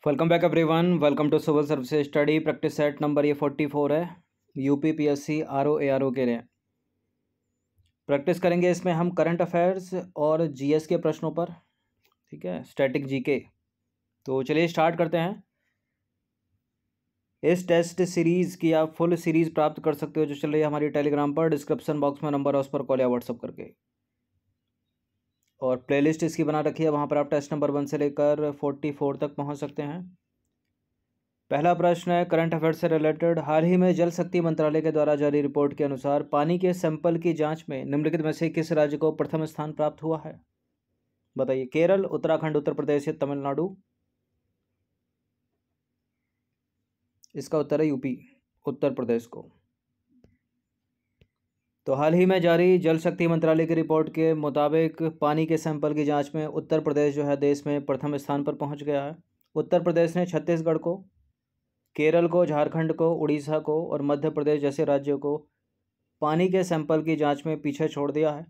Welcome back everyone. Welcome to civil services study practice set number ये 44 है। UP PSC RO ARO के लिए practice करेंगे। इसमें हम करंट अफेयर्स और जीएस के प्रश्नों पर, ठीक है, स्टैटिक जीके। तो चलिए स्टार्ट करते हैं। इस टेस्ट सीरीज़ की आप फुल सीरीज़ प्राप्त कर सकते हो जो चल रही है हमारी टेलीग्राम पर। डिस्क्रिप्शन बॉक्स में नंबर है, उस पर कॉल या व्हाट्सअप करके, और प्लेलिस्ट इसकी बना रखी है, वहाँ पर आप टेस्ट नंबर 1 से लेकर 44 तक पहुँच सकते हैं। पहला प्रश्न है करंट अफेयर से रिलेटेड। हाल ही में जल शक्ति मंत्रालय के द्वारा जारी रिपोर्ट के अनुसार पानी के सैंपल की जांच में निम्नलिखित में से किस राज्य को प्रथम स्थान प्राप्त हुआ है? बताइए। केरल, उत्तराखंड, उत्तर प्रदेश या तमिलनाडु? इसका उत्तर है यूपी, उत्तर प्रदेश को। तो हाल ही में जारी जल शक्ति मंत्रालय की रिपोर्ट के मुताबिक पानी के सैंपल की जांच में उत्तर प्रदेश जो है देश में प्रथम स्थान पर पहुंच गया है। उत्तर प्रदेश ने छत्तीसगढ़ को, केरल को, झारखंड को, उड़ीसा को और मध्य प्रदेश जैसे राज्यों को पानी के सैंपल की जांच में पीछे छोड़ दिया है।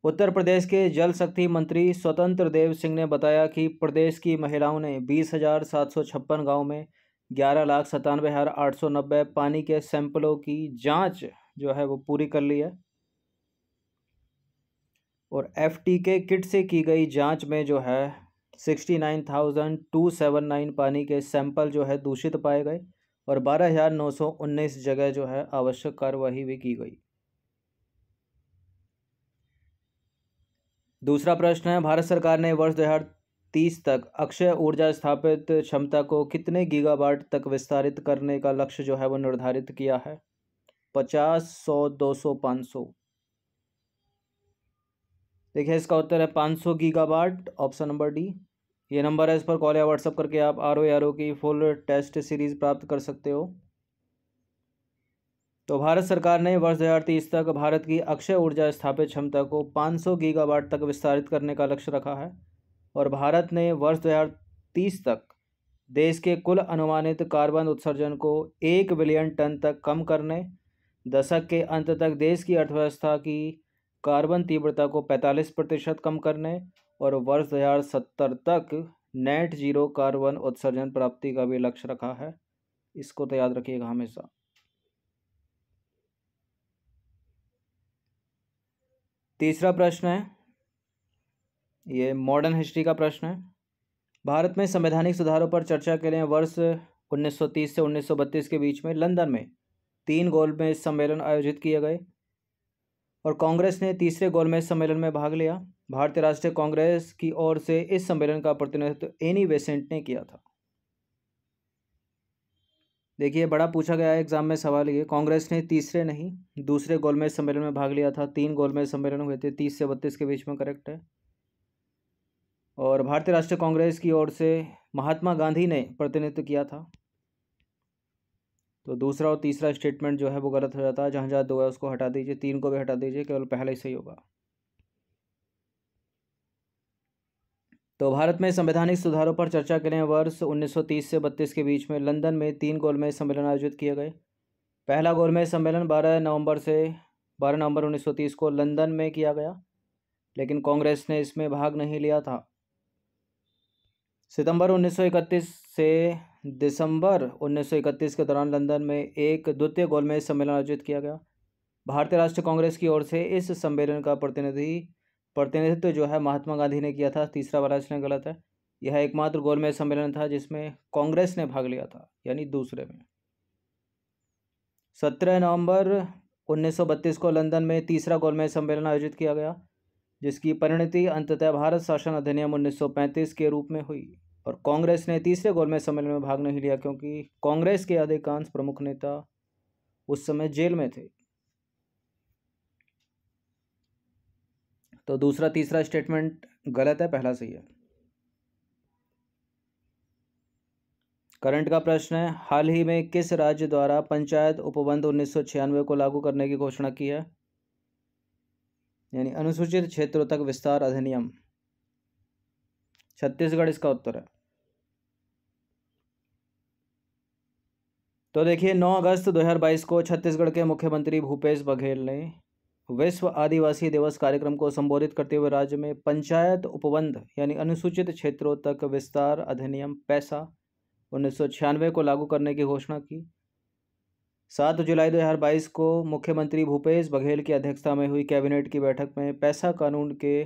उत्तर प्रदेश के जल शक्ति मंत्री स्वतंत्र देव सिंह ने बताया कि प्रदेश की महिलाओं ने 20,756 गाँव में 11,97,890 पानी के सैंपलों की जांच जो है वो पूरी कर ली है। और एफटीके किट से की गई जांच में जो है 69,279 पानी के सैंपल जो है दूषित पाए गए और 12,919 जगह जो है आवश्यक कार्यवाही भी की गई। दूसरा प्रश्न है भारत सरकार ने वर्ष 2030 तक अक्षय ऊर्जा स्थापित क्षमता को कितने गीगावाट तक विस्तारित करने का लक्ष्य जो है वो निर्धारित किया है? 50, 100, 200, 500? देखिए इसका उत्तर है 500 गीगावाट, ऑप्शन नंबर डी। ये नंबर है, इस पर कॉल या व्हाट्सअप करके आप आरओ की फुल टेस्ट सीरीज प्राप्त कर सकते हो। तो भारत सरकार ने वर्ष 2030 तक भारत की अक्षय ऊर्जा स्थापित क्षमता को 500 गीगावाट तक विस्तारित करने का लक्ष्य रखा है और भारत ने वर्ष 2030 तक देश के कुल अनुमानित कार्बन उत्सर्जन को 1 बिलियन टन तक कम करने, दशक के अंत तक देश की अर्थव्यवस्था की कार्बन तीव्रता को 45% कम करने और वर्ष 2070 तक नेट जीरो कार्बन उत्सर्जन प्राप्ति का भी लक्ष्य रखा है। इसको तो याद रखिएगा हमेशा। तीसरा प्रश्न है, ये मॉडर्न हिस्ट्री का प्रश्न है। भारत में संवैधानिक सुधारों पर चर्चा के लिए वर्ष 1930 से 1932 के बीच में लंदन में 3 गोलमेज सम्मेलन आयोजित किए गए और कांग्रेस ने तीसरे गोलमेज सम्मेलन में भाग लिया। भारतीय राष्ट्रीय कांग्रेस की ओर से इस सम्मेलन का प्रतिनिधित्व एनी बेसेंट ने किया था। देखिए बड़ा पूछा गया है एग्जाम में सवाल। ये कांग्रेस ने तीसरे नहीं दूसरे गोलमेज सम्मेलन में भाग लिया था। 3 गोलमेज सम्मेलन हुए थे 30 से 32 के बीच में, करेक्ट है। और भारतीय राष्ट्रीय कांग्रेस की ओर से महात्मा गांधी ने प्रतिनिधित्व किया था। तो दूसरा और तीसरा स्टेटमेंट जो है वो गलत हो जाता है। जहाँ जहाँ 2 है उसको हटा दीजिए, 3 को भी हटा दीजिए, केवल पहला ही सही होगा। तो भारत में संवैधानिक सुधारों पर चर्चा के लिए वर्ष 1930 से 32 के बीच में लंदन में 3 गोलमेज सम्मेलन आयोजित किए गए। पहला गोलमेज सम्मेलन 12 नवंबर 1930 को लंदन में किया गया, लेकिन कांग्रेस ने इसमें भाग नहीं लिया था। सितंबर 1931 से दिसंबर 1931 के दौरान लंदन में एक द्वितीय गोलमेज सम्मेलन आयोजित किया गया। भारतीय राष्ट्रीय कांग्रेस की ओर से इस सम्मेलन का प्रतिनिधित्व जो है महात्मा गांधी ने किया था। तीसरा वाला इसमें गलत है। यह एकमात्र गोलमेज सम्मेलन था जिसमें कांग्रेस ने भाग लिया था, यानी दूसरे में। 17 नवंबर 1932 को लंदन में तीसरा गोलमेज सम्मेलन आयोजित किया गया, जिसकी परिणति अंततः भारत शासन अधिनियम 1935 के रूप में हुई और कांग्रेस ने तीसरे गोलमेज सम्मेलन में भाग नहीं लिया क्योंकि कांग्रेस के अधिकांश प्रमुख नेता उस समय जेल में थे। तो दूसरा तीसरा स्टेटमेंट गलत है, पहला सही है। करंट का प्रश्न है, हाल ही में किस राज्य द्वारा पंचायत उपबंध 1996 को लागू करने की घोषणा की है? यानी अनुसूचित क्षेत्रों तक विस्तार अधिनियम। छत्तीसगढ़ इसका उत्तर है। तो देखिए 9 अगस्त 2022 को छत्तीसगढ़ के मुख्यमंत्री भूपेश बघेल ने विश्व आदिवासी दिवस कार्यक्रम को संबोधित करते हुए राज्य में पंचायत उपबंध यानी अनुसूचित क्षेत्रों तक विस्तार अधिनियम पैसा 1996 को लागू करने की घोषणा की। 7 जुलाई 2022 को मुख्यमंत्री भूपेश बघेल की अध्यक्षता में हुई कैबिनेट की बैठक में पैसा कानून के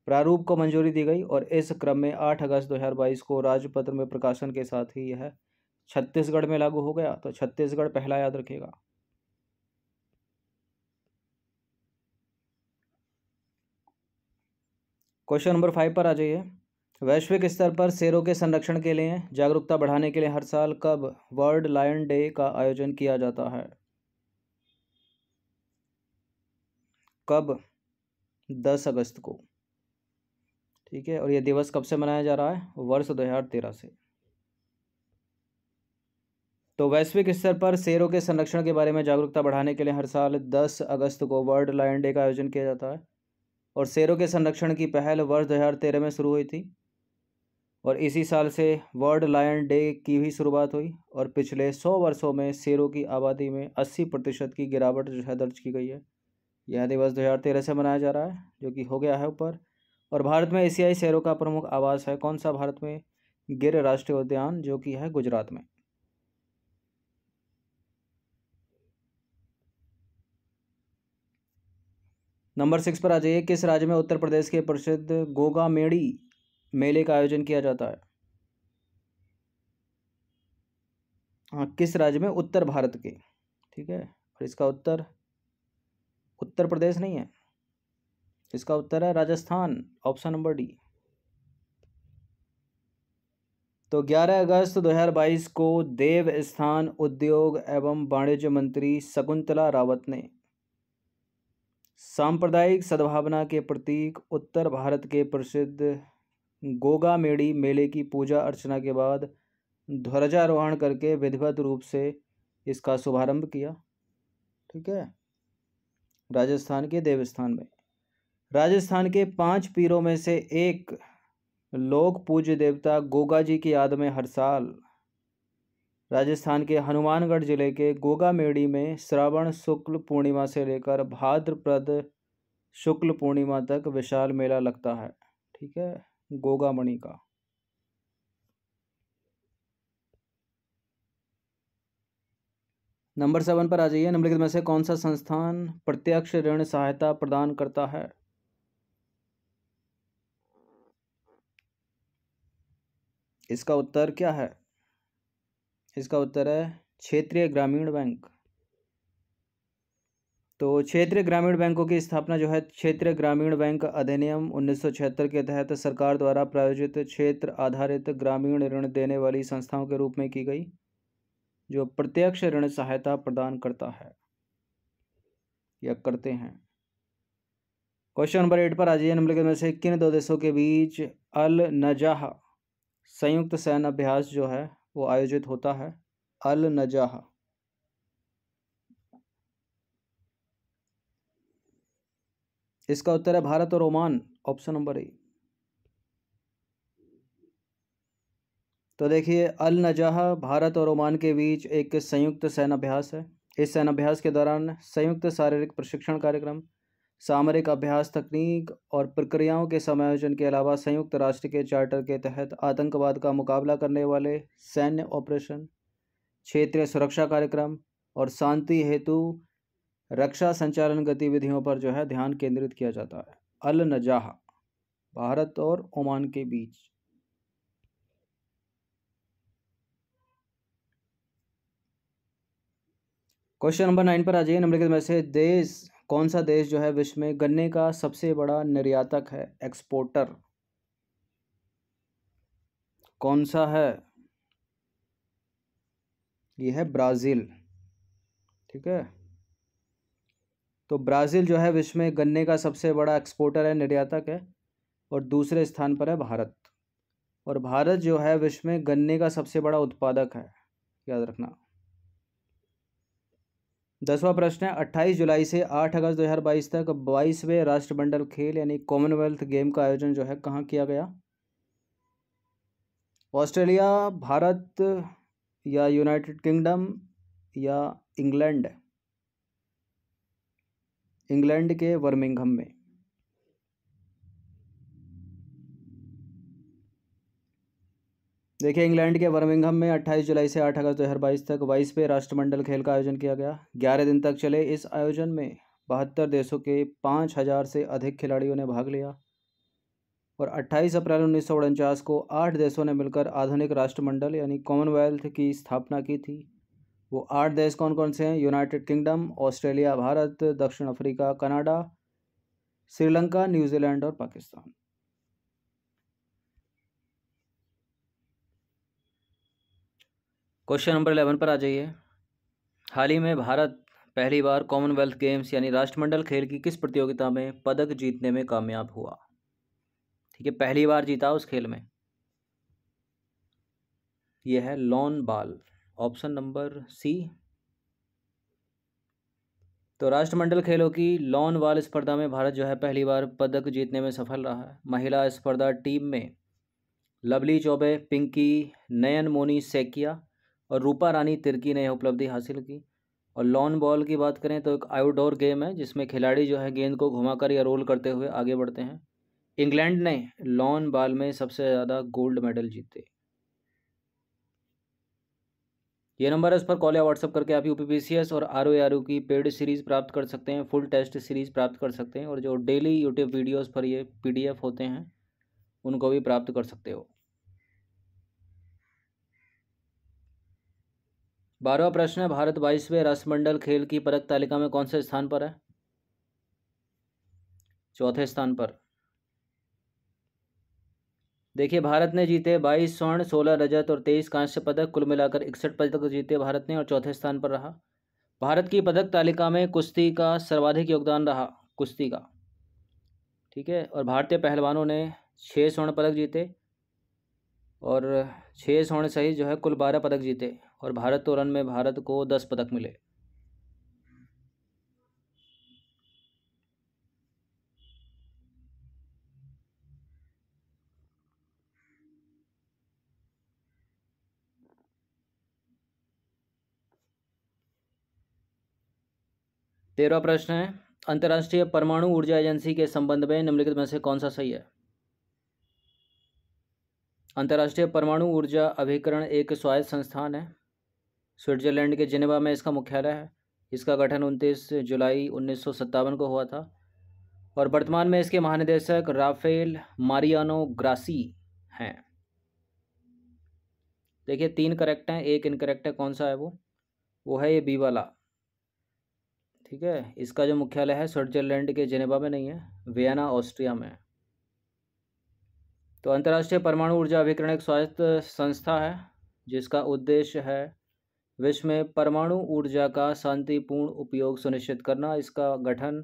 प्रारूप को मंजूरी दी गई और इस क्रम में 8 अगस्त 2022 को राजपत्र में प्रकाशन के साथ ही यह छत्तीसगढ़ में लागू हो गया। तो छत्तीसगढ़ पहला याद रखिएगा। क्वेश्चन नंबर 5 पर आ जाइए। वैश्विक स्तर पर शेरों के संरक्षण के लिए जागरूकता बढ़ाने के लिए हर साल कब वर्ल्ड लायन डे का आयोजन किया जाता है? कब? 10 अगस्त को। ठीक है, और ये दिवस कब से मनाया जा रहा है? वर्ष 2013 से। तो वैश्विक स्तर पर शेरों के संरक्षण के बारे में जागरूकता बढ़ाने के लिए हर साल 10 अगस्त को वर्ल्ड लायन डे का आयोजन किया जाता है और शेरों के संरक्षण की पहल वर्ष 2013 में शुरू हुई थी और इसी साल से वर्ल्ड लायन डे की भी शुरुआत हुई और पिछले 100 वर्षों में शेरों की आबादी में 80% की गिरावट जो है दर्ज की गई है। यह दिवस 2013 से मनाया जा रहा है, जो कि हो गया है ऊपर। और भारत में एशियाई शेरों का प्रमुख आवास है कौन सा? भारत में गिर राष्ट्रीय उद्यान, जो कि है गुजरात में। नंबर 6 पर आ जाइए। किस राज्य में उत्तर प्रदेश के प्रसिद्ध गोगा मेड़ी मेले का आयोजन किया जाता है? हाँ, किस राज्य में? उत्तर भारत के। ठीक है, और इसका उत्तर उत्तर प्रदेश नहीं है, इसका उत्तर है राजस्थान, ऑप्शन नंबर डी। तो 11 अगस्त 2022 को देव स्थान उद्योग एवं वाणिज्य मंत्री शकुंतला रावत ने सांप्रदायिक सद्भावना के प्रतीक उत्तर भारत के प्रसिद्ध गोगा मेड़ी मेले की पूजा अर्चना के बाद ध्वजारोहण करके विधिवत रूप से इसका शुभारंभ किया। ठीक है, राजस्थान के देवस्थान में। राजस्थान के 5 पीरों में से एक लोक पूज्य देवता गोगा जी की याद में हर साल राजस्थान के हनुमानगढ़ जिले के गोगा मेड़ी में श्रावण शुक्ल पूर्णिमा से लेकर भाद्रपद शुक्ल पूर्णिमा तक विशाल मेला लगता है। ठीक है, गोगा मणि का। नंबर 7 पर आ जाइए। निम्नलिखित में से कौन सा संस्थान प्रत्यक्ष ऋण सहायता प्रदान करता है? इसका उत्तर क्या है? इसका उत्तर है क्षेत्रीय ग्रामीण बैंक। तो क्षेत्रीय ग्रामीण बैंकों की स्थापना जो है क्षेत्रीय ग्रामीण बैंक अधिनियम 1976 के तहत सरकार द्वारा प्रायोजित क्षेत्र आधारित ग्रामीण ऋण देने वाली संस्थाओं के रूप में की गई, जो प्रत्यक्ष ऋण सहायता प्रदान करता है या करते हैं। क्वेश्चन नंबर 8 पर आ जाइए। निम्नलिखित में से किन दो देशों के बीच अल नजाह संयुक्त सैन्य अभ्यास जो है वो आयोजित होता है? अल नजाह। इसका उत्तर है भारत और ओमान, ऑप्शन नंबर ए। तो देखिए, अल नजाह भारत और ओमान के बीच एक संयुक्त सैन्य अभ्यास है। इस सैन्य अभ्यास के दौरान संयुक्त शारीरिक प्रशिक्षण कार्यक्रम, सामरिक अभ्यास, तकनीक और प्रक्रियाओं के समायोजन के अलावा संयुक्त राष्ट्र के चार्टर के तहत आतंकवाद का मुकाबला करने वाले सैन्य ऑपरेशन, क्षेत्रीय सुरक्षा कार्यक्रम और शांति हेतु रक्षा संचालन गतिविधियों पर जो है ध्यान केंद्रित किया जाता है। अल नजाह भारत और ओमान के बीच। क्वेश्चन नंबर 9 पर आ जाइए। निम्नलिखित में से कौन सा देश जो है विश्व में गन्ने का सबसे बड़ा निर्यातक है, एक्सपोर्टर? कौन सा है? ये है ब्राज़ील। ठीक है, तो ब्राज़ील जो है विश्व में गन्ने का सबसे बड़ा एक्सपोर्टर है, निर्यातक है, और दूसरे स्थान पर है भारत। और भारत जो है विश्व में गन्ने का सबसे बड़ा उत्पादक है, याद रखना। 10वां प्रश्न है, 28 जुलाई से 8 अगस्त 2022 तक 22वें राष्ट्रमंडल खेल यानी कॉमनवेल्थ गेम का आयोजन जो है कहाँ किया गया? ऑस्ट्रेलिया, भारत या यूनाइटेड किंगडम या इंग्लैंड? इंग्लैंड के बर्मिंघम में। देखिए, इंग्लैंड के बर्मिंघम में 28 जुलाई से 8 अगस्त 2022 तक 22वें राष्ट्रमंडल खेल का आयोजन किया गया। 11 दिन तक चले इस आयोजन में 72 देशों के 5,000 से अधिक खिलाड़ियों ने भाग लिया और 28 अप्रैल 1949 को 8 देशों ने मिलकर आधुनिक राष्ट्रमंडल यानी कॉमनवेल्थ की स्थापना की थी। वो 8 देश कौन कौन से हैं? यूनाइटेड किंगडम, ऑस्ट्रेलिया, भारत, दक्षिण अफ्रीका, कनाडा, श्रीलंका, न्यूजीलैंड और पाकिस्तान। क्वेश्चन नंबर 11 पर आ जाइए। हाल ही में भारत पहली बार कॉमनवेल्थ गेम्स यानी राष्ट्रमंडल खेल की किस प्रतियोगिता में पदक जीतने में कामयाब हुआ? ठीक है, पहली बार जीता उस खेल में। यह है lawn ball, option number C. तो राष्ट्रमंडल खेलों की लॉन बॉल स्पर्धा में भारत जो है पहली बार पदक जीतने में सफल रहा है। महिला स्पर्धा टीम में लवली चौबे, पिंकी नयन मोनी सैकिया और रूपा रानी तिर्की ने यह उपलब्धि हासिल की। और लॉन बॉल की बात करें तो एक आउटडोर गेम है जिसमें खिलाड़ी जो है गेंद को घुमाकर या रोल करते हुए आगे बढ़ते हैं। इंग्लैंड ने लॉन बॉल में सबसे ज़्यादा गोल्ड मेडल जीते। ये नंबर है, उस पर कॉल या व्हाट्सअप करके आप यूपीपीसीएस और आरओ की पेड सीरीज़ प्राप्त कर सकते हैं, फुल टेस्ट सीरीज़ प्राप्त कर सकते हैं और जो डेली यूट्यूब वीडियोस पर ये पीडीएफ होते हैं उनको भी प्राप्त कर सकते हो। 12वां प्रश्न है, भारत 22वें राष्ट्रमंडल खेल की पदक तालिका में कौन से स्थान पर है? चौथे स्थान पर। देखिए, भारत ने जीते 22 स्वर्ण, 16 रजत और 23 कांस्य पदक, कुल मिलाकर 61 पदक जीते भारत ने और चौथे स्थान पर रहा। भारत की पदक तालिका में कुश्ती का सर्वाधिक योगदान रहा, कुश्ती का। ठीक है, और भारतीय पहलवानों ने 6 स्वर्ण पदक जीते और 6 स्वर्ण सहित जो है कुल 12 पदक जीते और भारोत्तोलन में भारत को 10 पदक मिले। तेरहवां प्रश्न है, अंतर्राष्ट्रीय परमाणु ऊर्जा एजेंसी के संबंध में निम्नलिखित में से कौन सा सही है? अंतर्राष्ट्रीय परमाणु ऊर्जा अभिकरण एक स्वायत्त संस्थान है। स्विट्जरलैंड के जिनेवा में इसका मुख्यालय है। इसका गठन 29 जुलाई 1957 को हुआ था और वर्तमान में इसके महानिदेशक राफेल मारियानो ग्रासी हैं। देखिए, 3 करेक्ट हैं, एक इनकरेक्ट है। कौन सा है वो है ये बी वाला। ठीक है, इसका जो मुख्यालय है स्विट्जरलैंड के जिनेवा में नहीं है, वियना ऑस्ट्रिया में। तो अंतर्राष्ट्रीय परमाणु ऊर्जा अभिकरण एक स्वायत्त संस्था है जिसका उद्देश्य है विश्व में परमाणु ऊर्जा का शांतिपूर्ण उपयोग सुनिश्चित करना। इसका गठन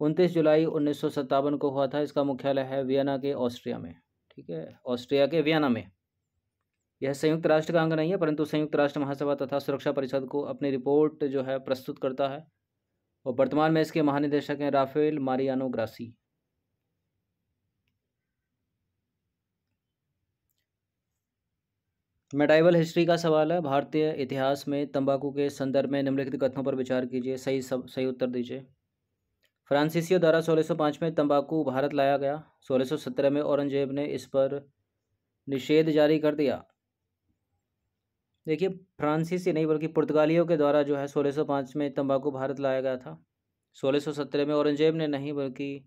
29 जुलाई 1957 को हुआ था। इसका मुख्यालय है वियना के ऑस्ट्रिया में। ठीक है, ऑस्ट्रिया के वियना में। यह संयुक्त राष्ट्र का अंग नहीं है परंतु संयुक्त राष्ट्र महासभा तथा सुरक्षा परिषद को अपनी रिपोर्ट जो है प्रस्तुत करता है और वर्तमान में इसके महानिदेशक हैं Rafael Mariano Grossi. Medieval history का सवाल है, भारतीय इतिहास में तंबाकू के संदर्भ में निम्नलिखित कथनों पर विचार कीजिए, सही उत्तर दीजिए। फ्रांसीसियों द्वारा 1605 में तंबाकू भारत लाया गया। 1617 में औरंगजेब ने इस पर निषेध जारी कर दिया। देखिए, फ्रांसीसी नहीं बल्कि पुर्तगालियों के द्वारा जो है 1605 में तंबाकू भारत लाया गया था। 1617 में औरंगजेब ने नहीं बल्कि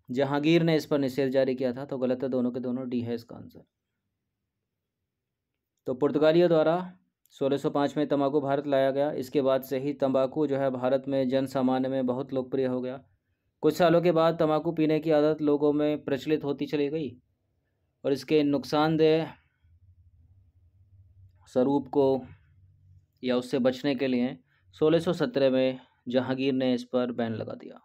जहांगीर ने इस पर निषेध जारी किया था। तो गलत है, दोनों के दोनों, डी है इसका आंसर। तो पुर्तगालियों द्वारा 1605 में तंबाकू भारत लाया गया। इसके बाद से ही तंबाकू जो है भारत में जन सामान्य में बहुत लोकप्रिय हो गया। कुछ सालों के बाद तंबाकू पीने की आदत लोगों में प्रचलित होती चली गई और इसके नुकसानदेह स्वरूप को या उससे बचने के लिए 1617 में जहांगीर ने इस पर बैन लगा दिया।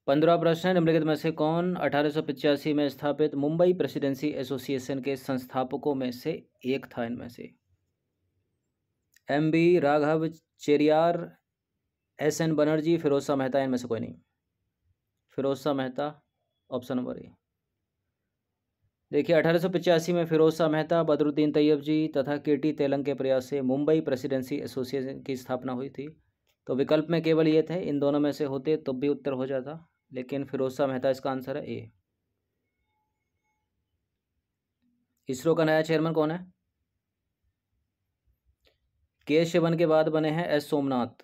15वां प्रश्न है, निम्नलिखित में से कौन 1885 में स्थापित मुंबई प्रेसिडेंसी एसोसिएशन के संस्थापकों में से एक था? इनमें से एम.बी. राघव, चेरियार, एस.एन. बनर्जी, फिरोज शाह मेहता। इनमें से कोई नहीं। Firoz Shah Mehta, option number A. देखिए, 1885 में फिरोज शाह मेहता, बदरुद्दीन तैयब जी तथा के.टी. तेलंग के प्रयास से मुंबई प्रेसिडेंसी एसोसिएशन की स्थापना हुई थी। तो विकल्प में केवल ये थे, इन दोनों में से होते तब भी उत्तर हो जाता। लेकिन फिरोज शाह मेहता इसका आंसर है ए। इसरो का नया चेयरमैन कौन है? के शिवन के बाद बने हैं एस सोमनाथ।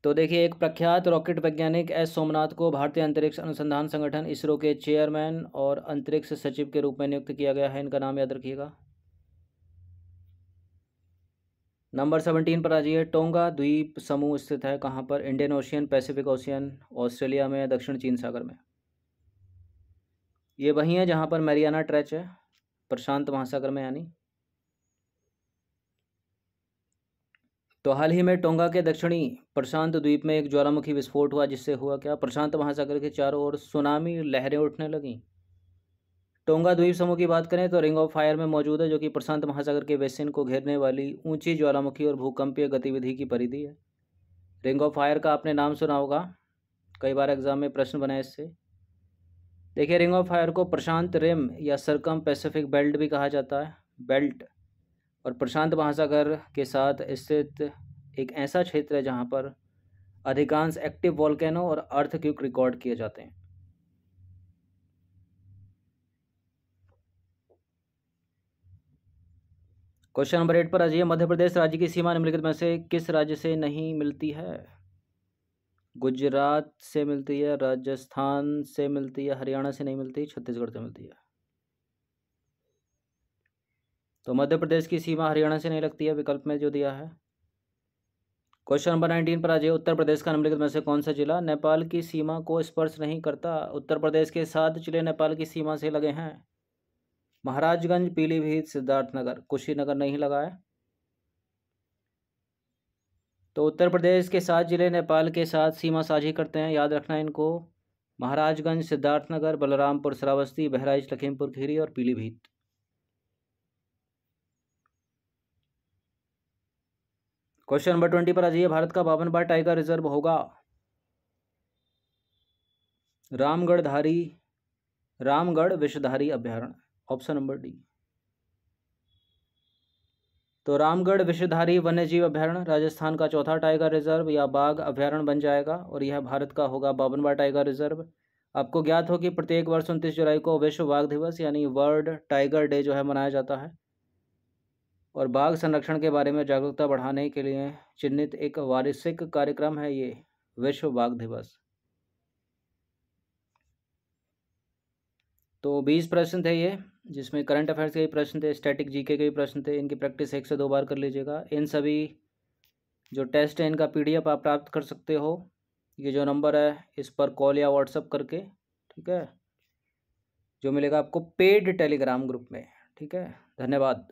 तो देखिए, एक प्रख्यात रॉकेट वैज्ञानिक एस सोमनाथ को भारतीय अंतरिक्ष अनुसंधान संगठन इसरो के चेयरमैन और अंतरिक्ष सचिव के रूप में नियुक्त किया गया है। इनका नाम याद रखिएगा। नंबर 17 पर आ जाइए। टोंगा द्वीप समूह स्थित है कहाँ पर? Indian ocean, Pacific ocean, Australia में, दक्षिण चीन सागर में। ये वही है जहाँ पर मैरियाना ट्रेंच है, प्रशांत महासागर में यानी। तो हाल ही में टोंगा के दक्षिणी प्रशांत द्वीप में एक ज्वालामुखी विस्फोट हुआ, जिससे हुआ क्या? प्रशांत महासागर के चारों ओर सुनामी लहरें उठने लगीं। टोंगा द्वीप समूह की बात करें तो रिंग ऑफ फायर में मौजूद है, जो कि प्रशांत महासागर के बेसिन को घेरने वाली ऊंची ज्वालामुखी और भूकंपीय गतिविधि की परिधि है। रिंग ऑफ फायर का आपने नाम सुना होगा, कई बार एग्जाम में प्रश्न बना है इससे। देखिए, रिंग ऑफ फायर को प्रशांत रिम या सरकम पैसिफिक बेल्ट भी कहा जाता है, बेल्ट। और प्रशांत महासागर के साथ स्थित एक ऐसा क्षेत्र है जहाँ पर अधिकांश एक्टिव वोल्केनो और अर्थक्वेक रिकॉर्ड किए जाते हैं। क्वेश्चन नंबर 8 पर आ जाइए। मध्य प्रदेश राज्य की सीमा निम्नलिखित में से किस राज्य से नहीं मिलती है? गुजरात से मिलती है, राजस्थान से मिलती है, हरियाणा से नहीं मिलती, छत्तीसगढ़ से मिलती है। तो मध्य प्रदेश की सीमा हरियाणा से नहीं लगती है, विकल्प में जो दिया है। क्वेश्चन नंबर 19 पर आ जाइए। उत्तर प्रदेश का निम्नलिखित में से कौन सा जिला नेपाल की सीमा को स्पर्श नहीं करता? उत्तर प्रदेश के 7 जिले नेपाल की सीमा से लगे हैं। महाराजगंज, पीलीभीत, सिद्धार्थनगर, कुशीनगर नहीं लगा है। तो उत्तर प्रदेश के 7 जिले नेपाल के साथ सीमा साझी करते हैं, याद रखना इनको। महाराजगंज, सिद्धार्थनगर, बलरामपुर, श्रावस्ती, बहराइच, लखीमपुर खीरी और पीलीभीत। क्वेश्चन नंबर 20 पर आ जाइए। भारत का 52वां बार टाइगर रिजर्व होगा? रामगढ़ विषधारी अभ्यारण्य, ऑप्शन नंबर डी। तो रामगढ़ विषधारी वन्यजीव अभ्यारण्य राजस्थान का चौथा टाइगर रिजर्व या बाघ अभ्यारण्य बन जाएगा, और यह भारत का होगा 52वां टाइगर रिजर्व। आपको ज्ञात हो कि प्रत्येक वर्ष 29 जुलाई को विश्व बाघ दिवस यानी वर्ल्ड टाइगर डे जो है मनाया जाता है, और बाघ संरक्षण के बारे में जागरूकता बढ़ाने के लिए चिन्हित एक वार्षिक कार्यक्रम है ये विश्व बाघ दिवस। तो 20 प्रश्न थे ये, जिसमें करंट अफेयर्स के भी प्रश्न थे, स्टैटिक जीके के भी प्रश्न थे। इनकी प्रैक्टिस 1 से 2 बार कर लीजिएगा। इन सभी जो टेस्ट है इनका PDF आप प्राप्त कर सकते हो, ये जो नंबर है इस पर कॉल या व्हाट्सअप करके, ठीक है, जो मिलेगा आपको पेड टेलीग्राम ग्रुप में। ठीक है, धन्यवाद।